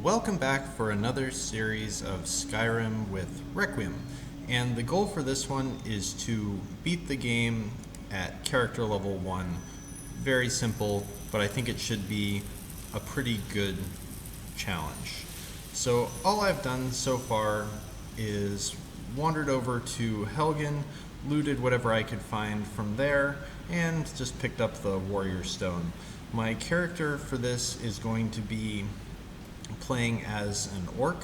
welcome back for another series of Skyrim with Requiem. And the goal for this one is to beat the game at character level 1. Very simple, but I think it should be a pretty good challenge. So all I've done so far is wandered over to Helgen, looted whatever I could find from there, and just picked up the warrior stone. My character for this is going to be playing as an orc,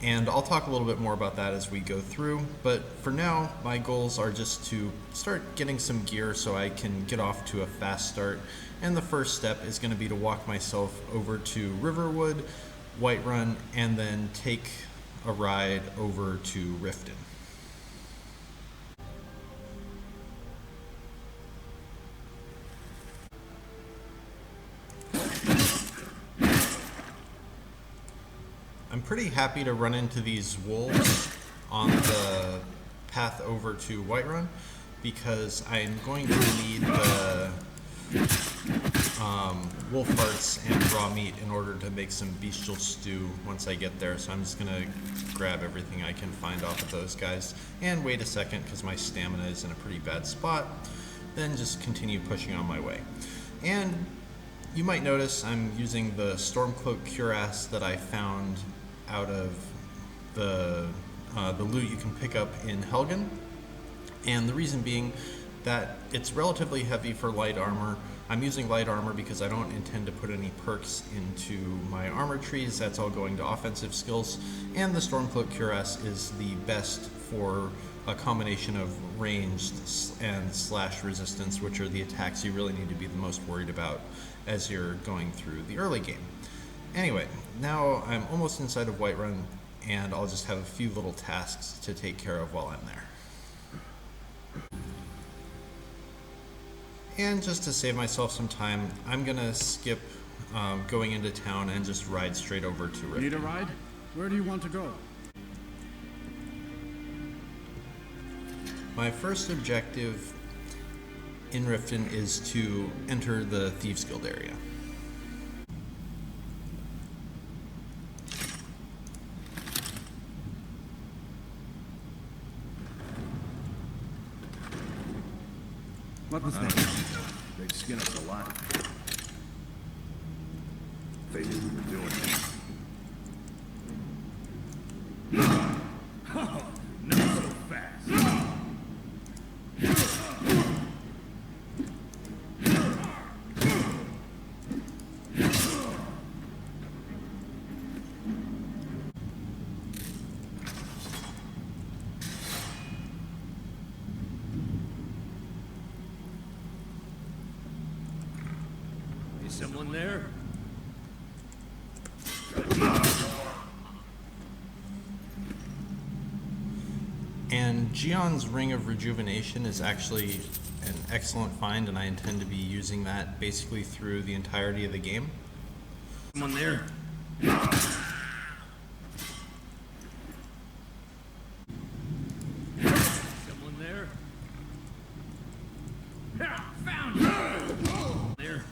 and I'll talk a little bit more about that as we go through, but for now my goals are just to start getting some gear so I can get off to a fast start, and the first step is going to be to walk myself over to Riverwood, Whiterun, and then take a ride over to Riften. I'm pretty happy to run into these wolves on the path over to Whiterun because I'm going to need the wolf hearts and raw meat in order to make some bestial stew once I get there. So I'm just going to grab everything I can find off of those guys and wait a second because my stamina is in a pretty bad spot. Then just continue pushing on my way. And you might notice I'm using the Stormcloak cuirass that I found out of the loot you can pick up in Helgen, and the reason being that it's relatively heavy for light armor. I'm using light armor because I don't intend to put any perks into my armor trees. That's all going to offensive skills, and the Stormcloak cuirass is the best for a combination of ranged and slash resistance, which are the attacks you really need to be the most worried about as you're going through the early game. Anyway, now I'm almost inside of Whiterun, and I'll just have a few little tasks to take care of while I'm there. And just to save myself some time, I'm gonna skip going into town and just ride straight over to Riften. Need a ride? Where do you want to go? My first objective in Riften is to enter the Thieves Guild area. What was that? They'd skin us alive. They knew we were doing this. Not so fast. Someone there? And Gion's Ring of Rejuvenation is actually an excellent find, and I intend to be using that basically through the entirety of the game. Someone there? Someone there? Found you! There.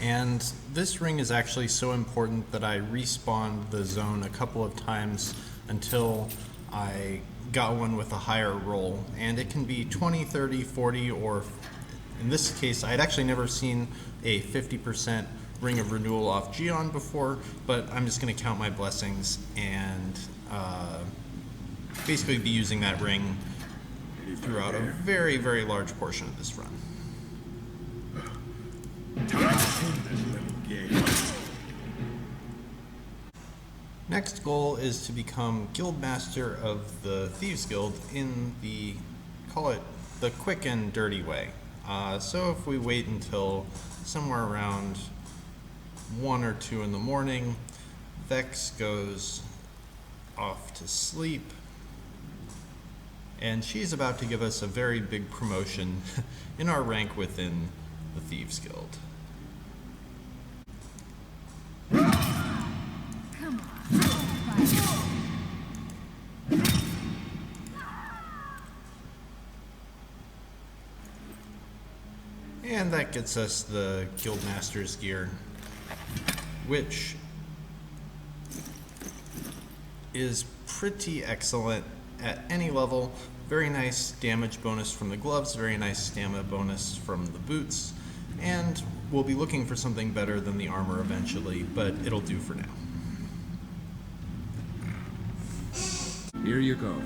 And this ring is actually so important that I respawned the zone a couple of times until I got one with a higher roll. And it can be 20, 30, 40, or in this case, I'd actually never seen a 50% Ring of Renewal off Gion before, but I'm just going to count my blessings and basically be using that ring throughout a very, very large portion of this run. Next goal is to become Guildmaster of the Thieves Guild in the, call it, the quick and dirty way. So if we wait until somewhere around 1 or 2 in the morning, Vex goes off to sleep, and she's about to give us a very big promotion in our rank within the Thieves Guild. And that gets us the Guildmaster's gear, which is pretty excellent at any level. Very nice damage bonus from the gloves, very nice stamina bonus from the boots, and we'll be looking for something better than the armor eventually, but it'll do for now. Here you go.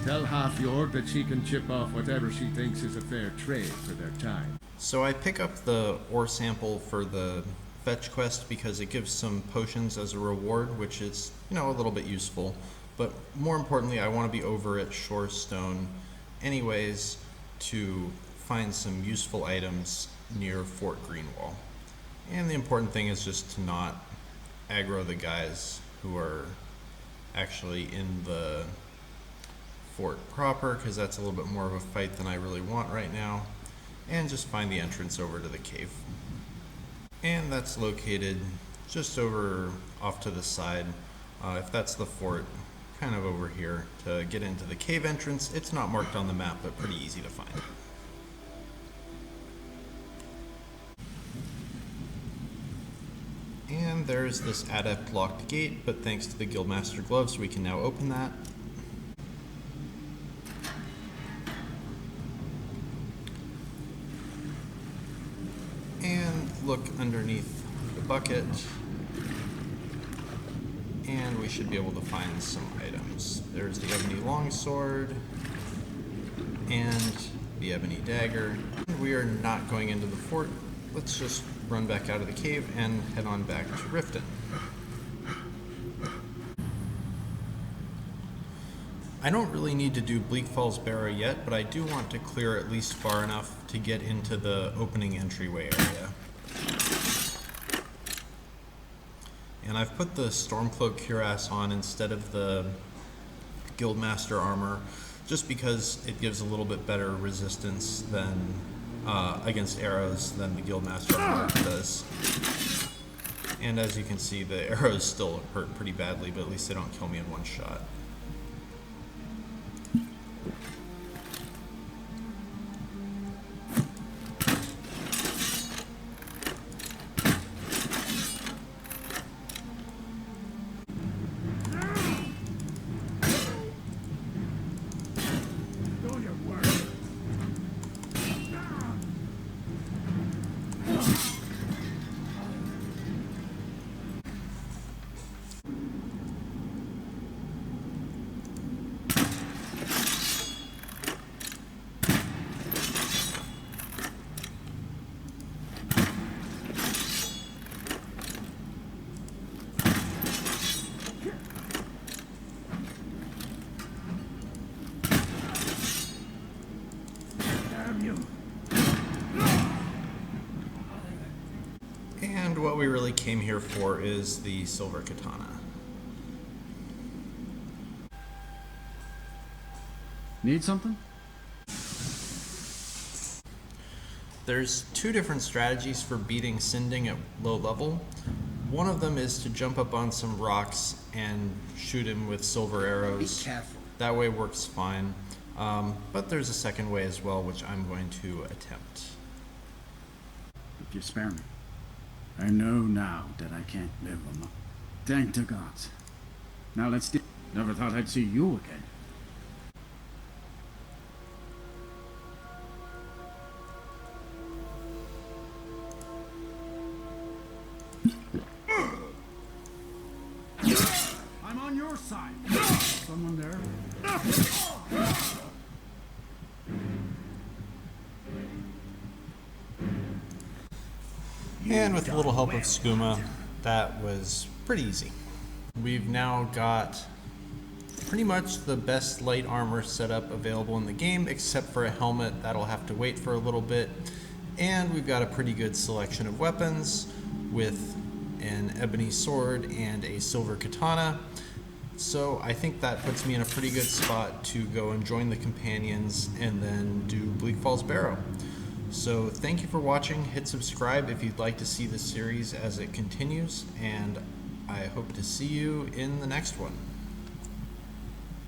Tell Half-Yord that she can chip off whatever she thinks is a fair trade for their time. So I pick up the ore sample for the fetch quest because it gives some potions as a reward, which is, a little bit useful. But more importantly, I want to be over at Shorestone anyways to find some useful items near Fort Greenwall. And the important thing is just to not aggro the guys who are actually in the fort proper, because that's a little bit more of a fight than I really want right now. And just find the entrance over to the cave. And that's located just over off to the side. If that's the fort, kind of over here to get into the cave entrance. It's not marked on the map, but pretty easy to find. And there's this adept locked gate, but thanks to the Guildmaster gloves, we can now open that. And look underneath the bucket, and we should be able to find some items. There's the ebony longsword and the ebony dagger. We are not going into the fort. Let's just run back out of the cave and head on back to Riften. I don't really need to do Bleak Falls Barrow yet, but I do want to clear at least far enough to get into the opening entryway area. And I've put the Stormcloak cuirass on instead of the Guildmaster armor, just because it gives a little bit better resistance than against arrows than the Guildmaster armor does. And as you can see, the arrows still hurt pretty badly, but at least they don't kill me in one shot. And what we really came here for is the silver katana. Need something? There's two different strategies for beating Sinding at low level. One of them is to jump up on some rocks and shoot him with silver arrows. Be careful. That way works fine. But there's a second way as well, which I'm going to attempt. If you spare me. I know now that I can't live alone. Thank the gods. Now let's do. Never thought I'd see you again. I'm on your side. Someone there? And with a little help of skooma, that was pretty easy. We've now got pretty much the best light armor setup available in the game, except for a helmet. That'll have to wait for a little bit. And we've got a pretty good selection of weapons with an ebony sword and a silver katana. So I think that puts me in a pretty good spot to go and join the companions and then do Bleak Falls Barrow. So thank you for watching. Hit subscribe if you'd like to see the series as it continues, and I hope to see you in the next one.